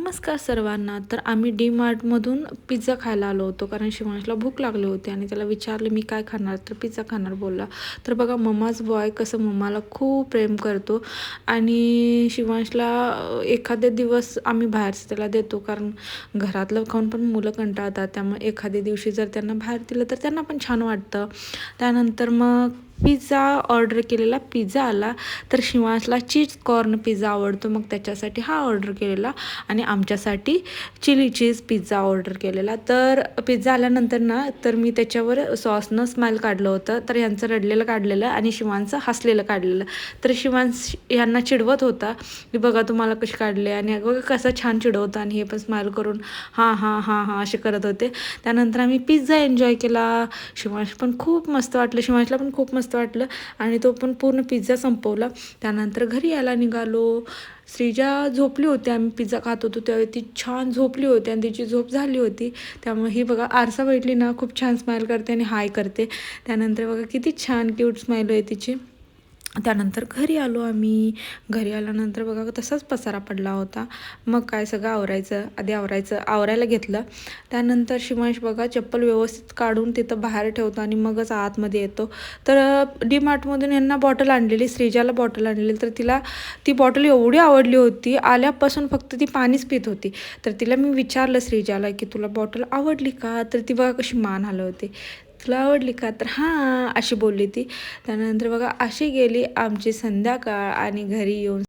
नमस्कार सर्वांना. तर आम्ही डी-मार्टमधून पिझ्झा खायला आलो होतो, कारण शिवांशला भूक लागली होती आणि त्याला विचारलं मी काय खाणार, तर पिझ्झा खाणार बोलला. तर बघा मम्माच बॉय कसं मम्माला खूप प्रेम करतो. आणि शिवांशला एखादे दिवस आम्ही बाहेरचं त्याला देतो, कारण घरातलं खाऊन पण मुलं कंटाळतात. त्यामुळे एखाद्या दिवशी जर त्यांना बाहेर दिलं तर त्यांना पण छान वाटतं. त्यानंतर मग पिझ्झा ऑर्डर केलेला, पिझ्झा आला. तर शिवांशला चीज कॉर्न पिझ्झा आवडतो, मग त्याच्यासाठी हा ऑर्डर केलेला आणि आमच्यासाठी चिली चीज पिझ्झा ऑर्डर केलेला. तर पिझ्झा आल्यानंतर ना, तर मी त्याच्यावर सॉसनं स्माईल काढलं होतं. तर यांचं रडलेलं काढलेलं आणि शिवांचं हसलेलं काढलेलं. तर शिवांश यांना चिडवत होता की बघा तुम्हाला कशी काढले, आणि बघा कसं छान चिडवतं, आणि हे पण स्माईल करून हां हां हां हां असे करत होते. त्यानंतर आम्ही पिझ्झा एन्जॉय केला. शिवांश पण खूप मस्त वाटलं, शिवांशला पण खूप मस्त वाटलं आणि तो पण पूर्ण पिझ्झा संपवला. त्यानंतर घरी यायला निघालो. श्रीजा झोपली होती, आम्ही पिझ्झा खात होतो त्यावेळी ती छान झोपली होती आणि तिची झोप झाली होती. त्यामुळे ही बघा आरसा भेटली ना, खूप छान स्माईल करते आणि हाय करते. त्यानंतर बघा किती छान क्यूट स्माईल आहे तिची. त्यानंतर घरी आलो आम्ही. घरी आल्यानंतर बघा तसाच पसारा पडला होता. मग काय सगळं आवरायला घेतलं. त्यानंतर शिवांश बघा चप्पल व्यवस्थित काढून तिथं बाहेर ठेवतो आणि मगच आतमध्ये येतो. तर डी-मार्टमधून यांना बॉटल आणलेली, श्रीजाला बॉटल आणलेली. तर तिला ती बॉटल एवढी आवडली होती, आल्यापासून फक्त ती पाणीच पित होती. तर तिला मी विचारलं श्रीजाला की तुला बॉटल आवडली का? तर ती बघा कशी मान हलवते. तुला आवडली का? तर हां अशी बोलली ती. त्यानंतर बघा अशी गेली आमची संध्याकाळ आणि घरी येऊन